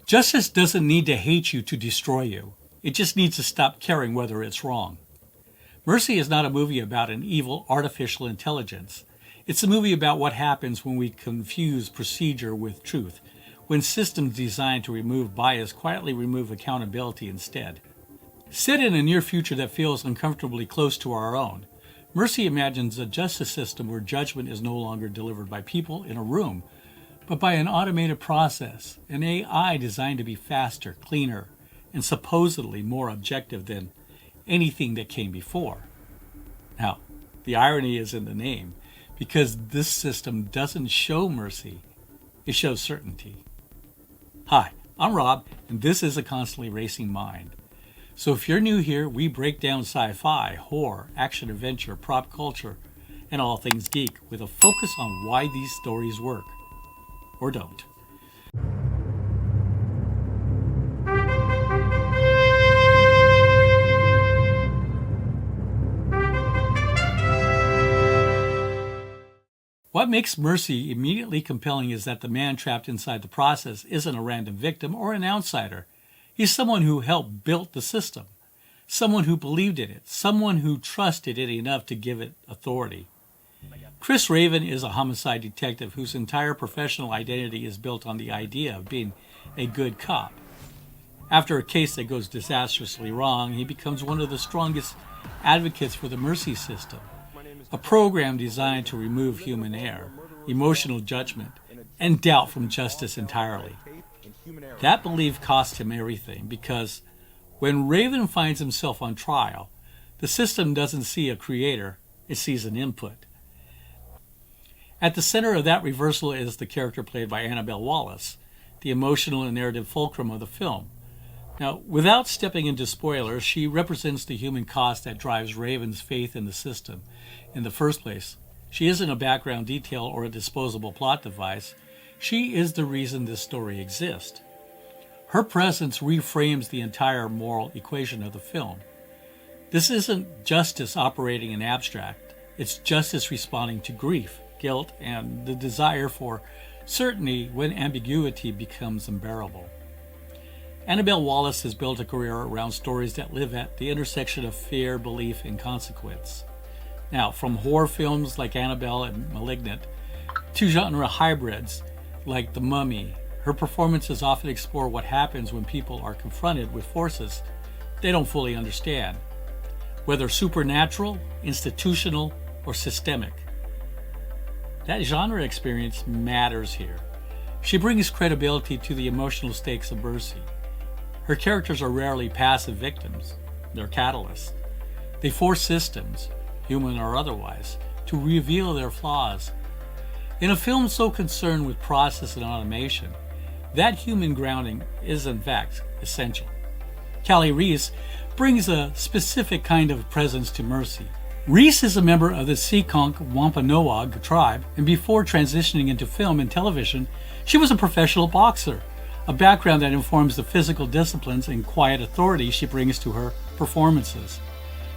Justice doesn't need to hate you to destroy you. It just needs to stop caring whether it's wrong. Mercy is not a movie about an evil artificial intelligence. It's a movie about what happens when we confuse procedure with truth, when systems designed to remove bias quietly remove accountability instead. Set in a near future that feels uncomfortably close to our own, Mercy imagines a justice system where judgment is no longer delivered by people in a room, but by an automated process, an AI designed to be faster, cleaner, and supposedly more objective than anything that came before. Now, the irony is in the name, because this system doesn't show mercy, it shows certainty. Hi, I'm Rob, and this is A Constantly Racing Mind. So if you're new here, we break down sci-fi, horror, action-adventure, prop culture, and all things geek with a focus on why these stories work, or don't. What makes Mercy immediately compelling is that the man trapped inside the process isn't a random victim or an outsider. He's someone who helped build the system, someone who believed in it, someone who trusted it enough to give it authority. Chris Raven is a homicide detective whose entire professional identity is built on the idea of being a good cop. After a case that goes disastrously wrong, he becomes one of the strongest advocates for the Mercy system, a program designed to remove human error, emotional judgment, and doubt from justice entirely. That belief cost him everything because when Raven finds himself on trial, the system doesn't see a creator, it sees an input. At the center of that reversal is the character played by Annabelle Wallis, the emotional and narrative fulcrum of the film. Now, without stepping into spoilers, she represents the human cost that drives Raven's faith in the system. In the first place, she isn't a background detail or a disposable plot device. She is the reason this story exists. Her presence reframes the entire moral equation of the film. This isn't justice operating in abstract. It's justice responding to grief, guilt, and the desire for certainty when ambiguity becomes unbearable. Annabelle Wallis has built a career around stories that live at the intersection of fear, belief, and consequence. Now, from horror films like Annabelle and *Malignant* to genre hybrids like The Mummy, her performances often explore what happens when people are confronted with forces they don't fully understand, whether supernatural, institutional, or systemic. That genre experience matters here. She brings credibility to the emotional stakes of Mercy. Her characters are rarely passive victims. They're catalysts. They force systems, human or otherwise, to reveal their flaws. In a film so concerned with process and automation, that human grounding is in fact essential. Callie Reese brings a specific kind of presence to Mercy. Reese is a member of the Seekonk Wampanoag tribe, and before transitioning into film and television, she was a professional boxer, a background that informs the physical disciplines and quiet authority she brings to her performances.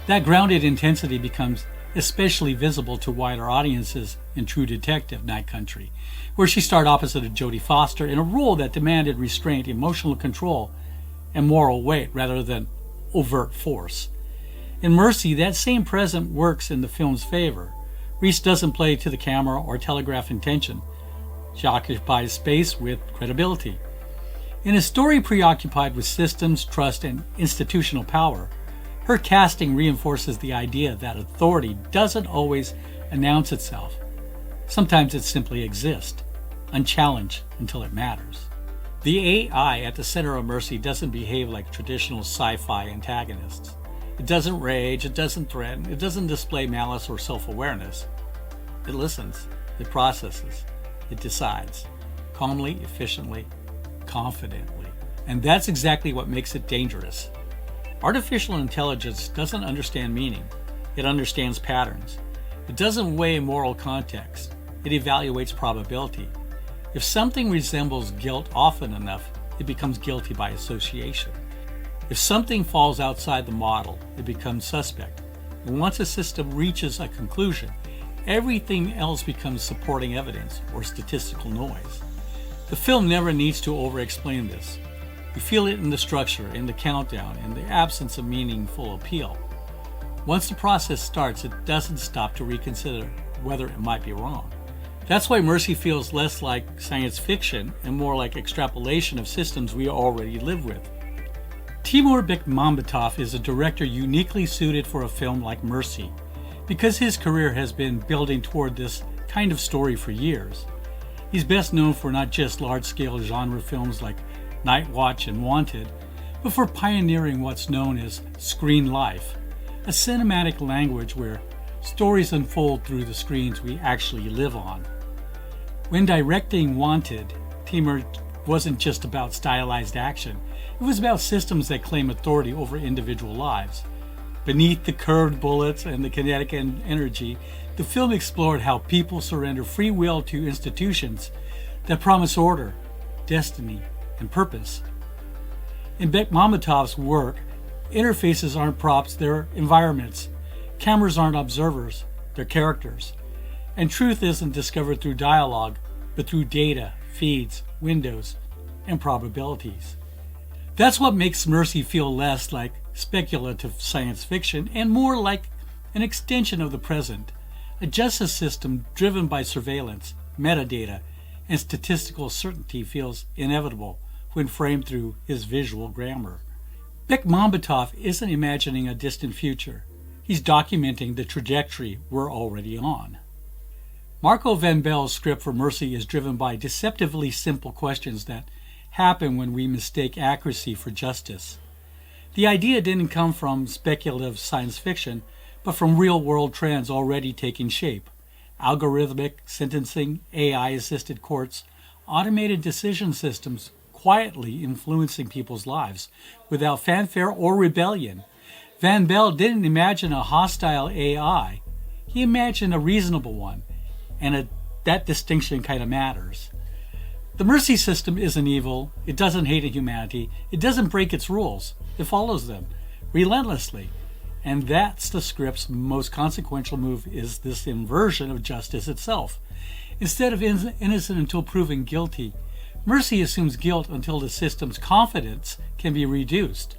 That grounded intensity becomes especially visible to wider audiences in True Detective Night Country, where she starred opposite of Jodie Foster in a role that demanded restraint, emotional control, and moral weight rather than overt force. In Mercy, that same presence works in the film's favor. Reese doesn't play to the camera or telegraph intention. She occupies space with credibility. In a story preoccupied with systems, trust, and institutional power, her casting reinforces the idea that authority doesn't always announce itself. Sometimes it simply exists, unchallenged until it matters. The AI at the center of Mercy doesn't behave like traditional sci-fi antagonists. It doesn't rage, it doesn't threaten, it doesn't display malice or self-awareness. It listens, it processes, it decides, calmly, efficiently, confidently. And that's exactly what makes it dangerous. Artificial intelligence doesn't understand meaning. It understands patterns. It doesn't weigh moral context. It evaluates probability. If something resembles guilt often enough, it becomes guilty by association. If something falls outside the model, it becomes suspect. And once a system reaches a conclusion, everything else becomes supporting evidence or statistical noise. The film never needs to over-explain this. You feel it in the structure, in the countdown, in the absence of meaningful appeal. Once the process starts, it doesn't stop to reconsider whether it might be wrong. That's why Mercy feels less like science fiction and more like extrapolation of systems we already live with. Timur Bekmambetov is a director uniquely suited for a film like Mercy, because his career has been building toward this kind of story for years. He's best known for not just large-scale genre films like Night Watch and Wanted, but for pioneering what's known as screen life, a cinematic language where stories unfold through the screens we actually live on. When directing Wanted, Timur wasn't just about stylized action. It was about systems that claim authority over individual lives. Beneath the curved bullets and the kinetic energy, the film explored how people surrender free will to institutions that promise order, destiny, and purpose. In Bekmambetov's work, interfaces aren't props, they're environments. Cameras aren't observers, they're characters. And truth isn't discovered through dialogue, but through data, feeds, windows, and probabilities. That's what makes Mercy feel less like speculative science fiction and more like an extension of the present, a justice system driven by surveillance, metadata, and statistical certainty feels inevitable when framed through his visual grammar. Bekmambetov isn't imagining a distant future. He's documenting the trajectory we're already on. Marco Van Bel's script for Mercy is driven by deceptively simple questions that happen when we mistake accuracy for justice. The idea didn't come from speculative science fiction, but from real-world trends already taking shape. Algorithmic sentencing, AI-assisted courts, automated decision systems quietly influencing people's lives without fanfare or rebellion. Van Belle didn't imagine a hostile AI. He imagined a reasonable one, and that distinction kind of matters. The Mercy system isn't evil. It doesn't hate humanity. It doesn't break its rules. It follows them relentlessly. And that's the script's most consequential move, is this inversion of justice itself. Instead of innocent until proven guilty, Mercy assumes guilt until the system's confidence can be reduced.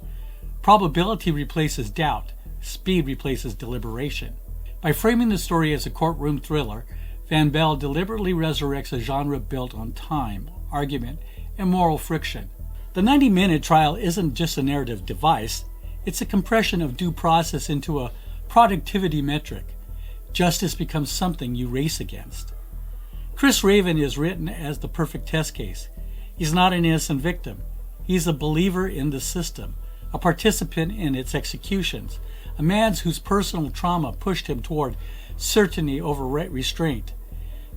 Probability replaces doubt. Speed replaces deliberation. By framing the story as a courtroom thriller, Van Belle deliberately resurrects a genre built on time, argument, and moral friction. The 90-minute trial isn't just a narrative device, it's a compression of due process into a productivity metric. Justice becomes something you race against. Chris Raven is written as the perfect test case. He's not an innocent victim. He's a believer in the system, a participant in its executions, a man whose personal trauma pushed him toward certainty over restraint.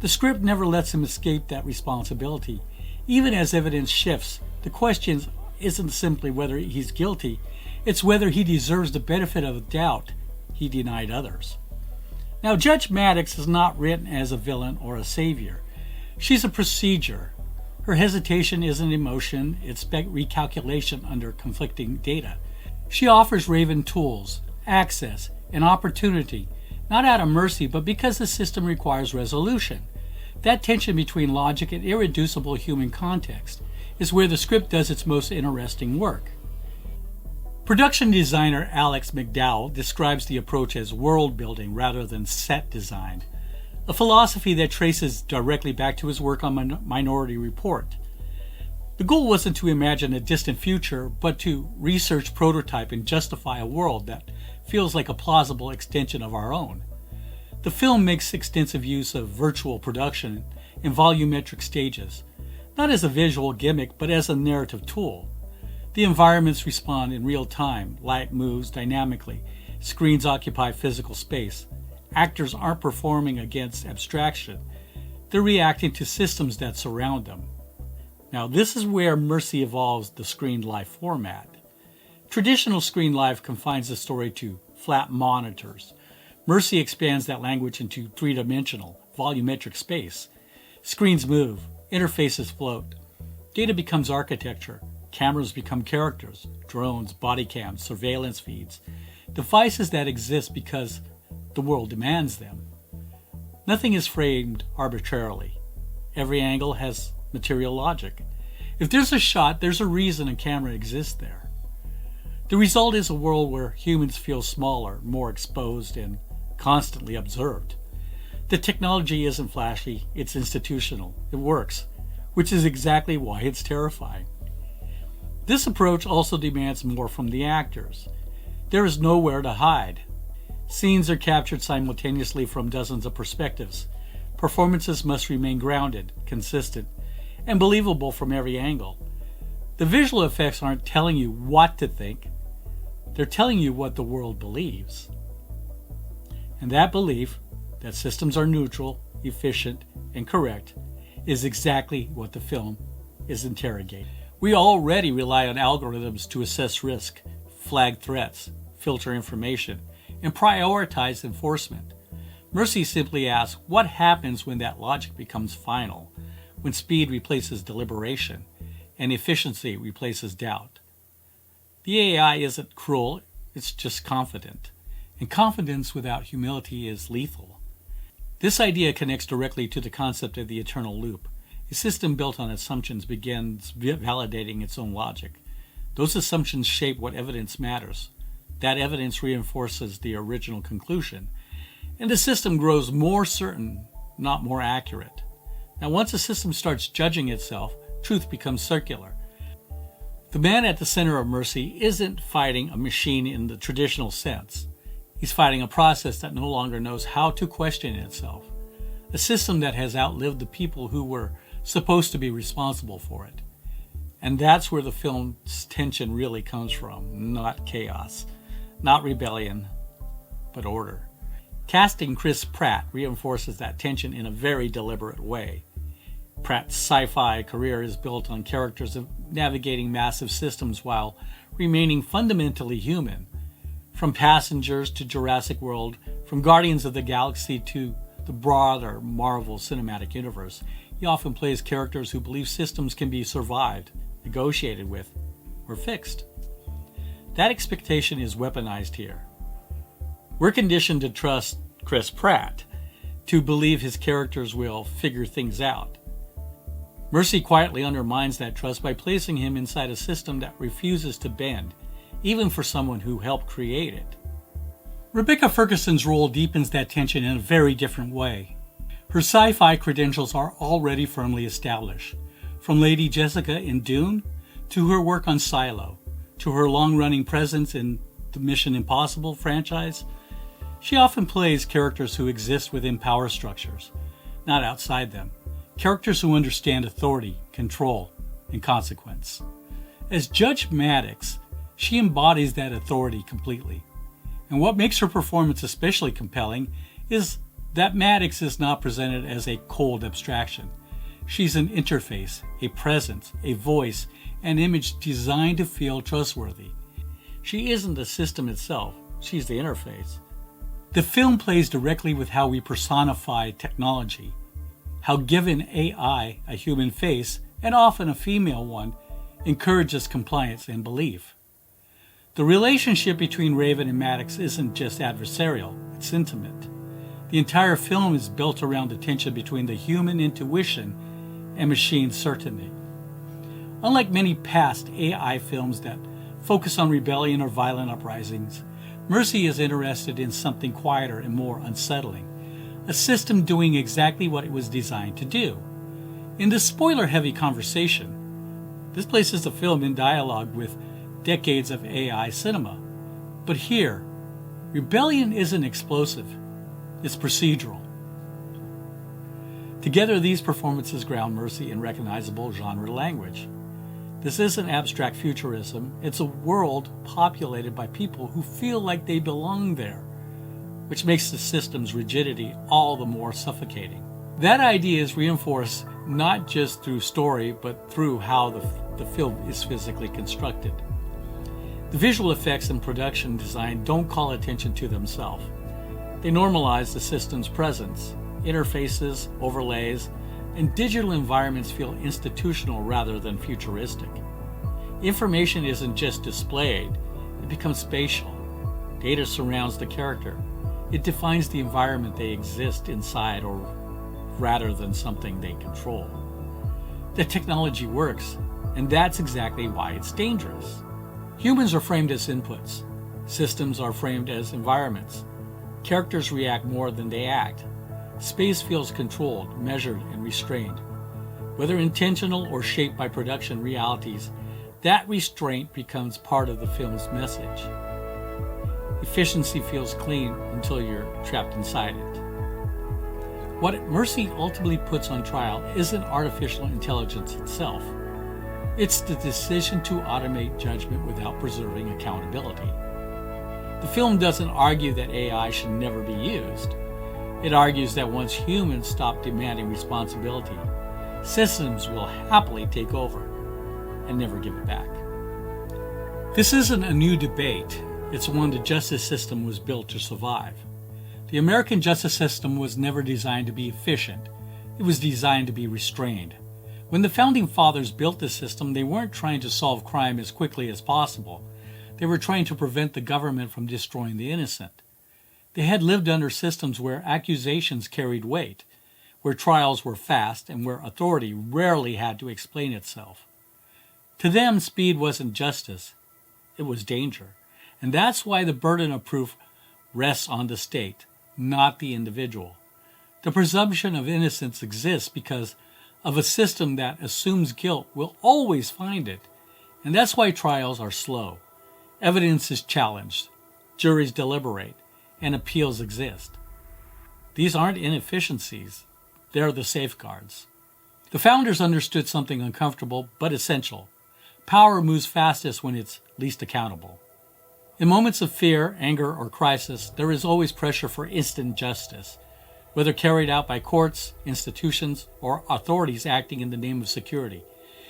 The script never lets him escape that responsibility. Even as evidence shifts, the question isn't simply whether he's guilty, it's whether he deserves the benefit of the doubt he denied others. Now, Judge Maddox is not written as a villain or a savior. She's a procedure. Her hesitation isn't emotion, it's recalculation under conflicting data. She offers Raven tools, access, and opportunity, not out of mercy, but because the system requires resolution. That tension between logic and irreducible human context is where the script does its most interesting work. Production designer Alex McDowell describes the approach as world building rather than set design, a philosophy that traces directly back to his work on Minority Report. The goal wasn't to imagine a distant future, but to research, prototype, and justify a world that feels like a plausible extension of our own. The film makes extensive use of virtual production in volumetric stages, not as a visual gimmick, but as a narrative tool. The environments respond in real time, light moves dynamically, screens occupy physical space. Actors aren't performing against abstraction, they're reacting to systems that surround them. Now, this is where Mercy evolves the screen life format. Traditional screen life confines the story to flat monitors. Mercy expands that language into three-dimensional, volumetric space. Screens move, interfaces float. Data becomes architecture. Cameras become characters, drones, body cams, surveillance feeds, devices that exist because the world demands them. Nothing is framed arbitrarily. Every angle has material logic. If there's a shot, there's a reason a camera exists there. The result is a world where humans feel smaller, more exposed, and constantly observed. The technology isn't flashy, it's institutional. It works, which is exactly why it's terrifying. This approach also demands more from the actors. There is nowhere to hide. Scenes are captured simultaneously from dozens of perspectives. Performances must remain grounded, consistent, and believable from every angle. The visual effects aren't telling you what to think. They're telling you what the world believes. And that belief, that systems are neutral, efficient, and correct, is exactly what the film is interrogating. We already rely on algorithms to assess risk, flag threats, filter information, and prioritize enforcement. Mercy simply asks, what happens when that logic becomes final, when speed replaces deliberation, and efficiency replaces doubt? The AI isn't cruel, it's just confident. And confidence without humility is lethal. This idea connects directly to the concept of the eternal loop. A system built on assumptions begins validating its own logic. Those assumptions shape what evidence matters. That evidence reinforces the original conclusion. And the system grows more certain, not more accurate. Now, once a system starts judging itself, truth becomes circular. The man at the center of Mercy isn't fighting a machine in the traditional sense. He's fighting a process that no longer knows how to question itself, a system that has outlived the people who were supposed to be responsible for it. And that's where the film's tension really comes from, not chaos, not rebellion, but order. Casting Chris Pratt reinforces that tension in a very deliberate way. Pratt's sci-fi career is built on characters navigating massive systems while remaining fundamentally human. From Passengers to Jurassic World, from Guardians of the Galaxy to the broader Marvel Cinematic Universe, he often plays characters who believe systems can be survived, negotiated with, or fixed. That expectation is weaponized here. We're conditioned to trust Chris Pratt, to believe his characters will figure things out. Mercy quietly undermines that trust by placing him inside a system that refuses to bend, even for someone who helped create it. Rebecca Ferguson's role deepens that tension in a very different way. Her sci-fi credentials are already firmly established. From Lady Jessica in Dune, to her work on Silo, to her long-running presence in the Mission Impossible franchise, she often plays characters who exist within power structures, not outside them. Characters who understand authority, control, and consequence. As Judge Maddox, she embodies that authority completely. And what makes her performance especially compelling is that Maddox is not presented as a cold abstraction. She's an interface, a presence, a voice, an image designed to feel trustworthy. She isn't the system itself, she's the interface. The film plays directly with how we personify technology, how giving AI a human face, and often a female one, encourages compliance and belief. The relationship between Raven and Maddox isn't just adversarial, it's intimate. The entire film is built around the tension between the human intuition and machine certainty. Unlike many past AI films that focus on rebellion or violent uprisings, Mercy is interested in something quieter and more unsettling, a system doing exactly what it was designed to do. In this spoiler-heavy conversation, this places the film in dialogue with decades of AI cinema. But here, rebellion isn't explosive, it's procedural. Together, these performances ground Mercy in recognizable genre language. This isn't abstract futurism, it's a world populated by people who feel like they belong there, which makes the system's rigidity all the more suffocating. That idea is reinforced not just through story, but through how the film is physically constructed. The visual effects and production design don't call attention to themselves. They normalize the system's presence. Interfaces, overlays, and digital environments feel institutional rather than futuristic. Information isn't just displayed, it becomes spatial. Data surrounds the character. It defines the environment they exist inside rather than something they control. The technology works, And that's exactly why it's dangerous. Humans are framed as inputs. Systems are framed as environments. Characters react more than they act. Space feels controlled, measured, and restrained. Whether intentional or shaped by production realities, that restraint becomes part of the film's message. Efficiency feels clean until you're trapped inside it. What Mercy ultimately puts on trial isn't artificial intelligence itself. It's the decision to automate judgment without preserving accountability. The film doesn't argue that AI should never be used. It argues that once humans stop demanding responsibility, systems will happily take over and never give it back. This isn't a new debate. It's one the justice system was built to survive. The American justice system was never designed to be efficient. It was designed to be restrained. When the Founding Fathers built this system, they weren't trying to solve crime as quickly as possible. They were trying to prevent the government from destroying the innocent. They had lived under systems where accusations carried weight, where trials were fast, and where authority rarely had to explain itself. To them, speed wasn't justice, it was danger. And that's why the burden of proof rests on the state, not the individual. The presumption of innocence exists because of a system that assumes guilt will always find it. And that's why trials are slow. Evidence is challenged, juries deliberate, and appeals exist. These aren't inefficiencies, they're the safeguards. The founders understood something uncomfortable but essential. Power moves fastest when it's least accountable. In moments of fear, anger, or crisis, there is always pressure for instant justice, whether carried out by courts, institutions, or authorities acting in the name of security.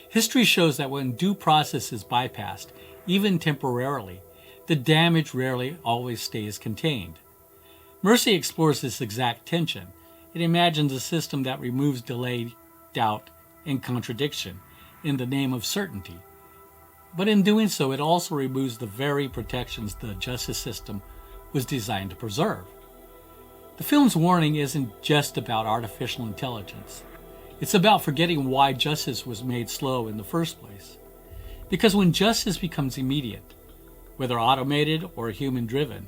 History shows that when due process is bypassed, even temporarily, the damage rarely always stays contained. Mercy explores this exact tension. It imagines a system that removes delay, doubt, and contradiction in the name of certainty. But in doing so, it also removes the very protections the justice system was designed to preserve. The film's warning isn't just about artificial intelligence. It's about forgetting why justice was made slow in the first place. Because when justice becomes immediate, whether automated or human-driven,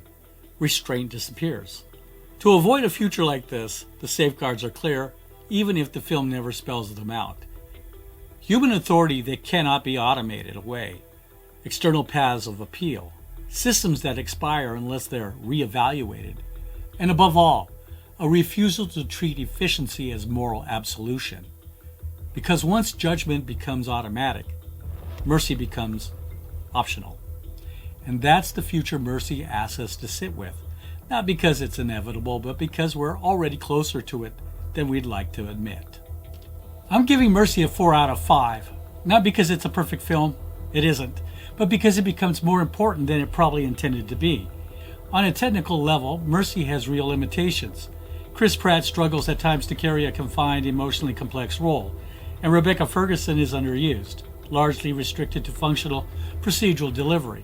restraint disappears. To avoid a future like this, the safeguards are clear, even if the film never spells them out. Human authority that cannot be automated away, external paths of appeal, systems that expire unless they're reevaluated, and above all, a refusal to treat efficiency as moral absolution. Because once judgment becomes automatic, mercy becomes optional. And that's the future Mercy asks us to sit with, not because it's inevitable, but because we're already closer to it than we'd like to admit. I'm giving Mercy a 4 out of 5, not because it's a perfect film, it isn't, but because it becomes more important than it probably intended to be. On a technical level, Mercy has real limitations. Chris Pratt struggles at times to carry a confined, emotionally complex role, and Rebecca Ferguson is underused, largely restricted to functional, procedural delivery.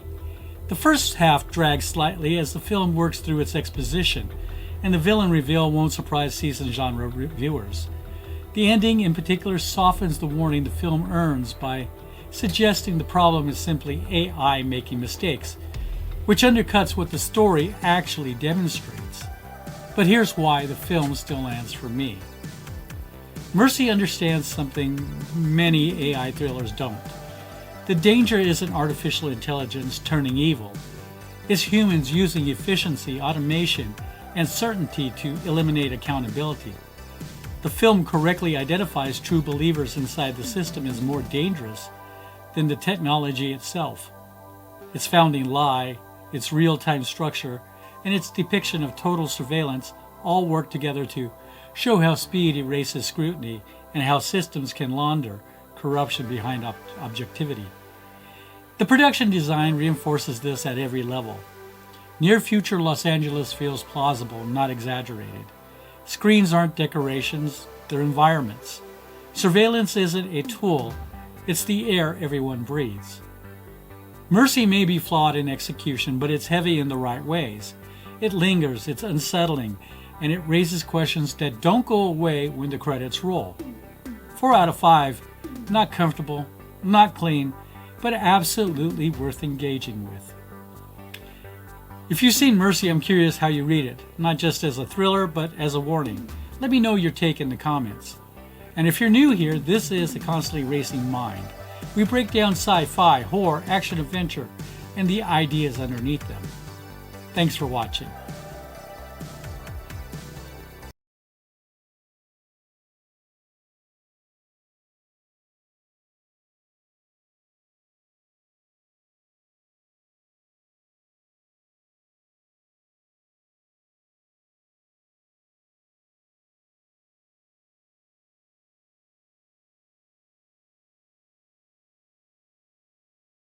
The first half drags slightly as the film works through its exposition, and the villain reveal won't surprise seasoned genre viewers. The ending, in particular, softens the warning the film earns by suggesting the problem is simply AI making mistakes, which undercuts what the story actually demonstrates. But here's why the film still lands for me. Mercy understands something many AI thrillers don't. The danger isn't artificial intelligence turning evil. It's humans using efficiency, automation, and certainty to eliminate accountability. The film correctly identifies true believers inside the system as more dangerous than the technology itself. Its founding lie, its real-time structure, and its depiction of total surveillance all work together to show how speed erases scrutiny and how systems can launder corruption behind objectivity. The production design reinforces this at every level. Near-future Los Angeles feels plausible, not exaggerated. Screens aren't decorations, they're environments. Surveillance isn't a tool, it's the air everyone breathes. Mercy may be flawed in execution, but it's heavy in the right ways. It lingers, it's unsettling, and it raises questions that don't go away when the credits roll. 4 out of 5, not comfortable, not clean, but absolutely worth engaging with. If you've seen Mercy, I'm curious how you read it, not just as a thriller, but as a warning. Let me know your take in the comments. And if you're new here, this is The Constantly Racing Mind. We break down sci-fi, horror, action-adventure, and the ideas underneath them. Thanks for watching.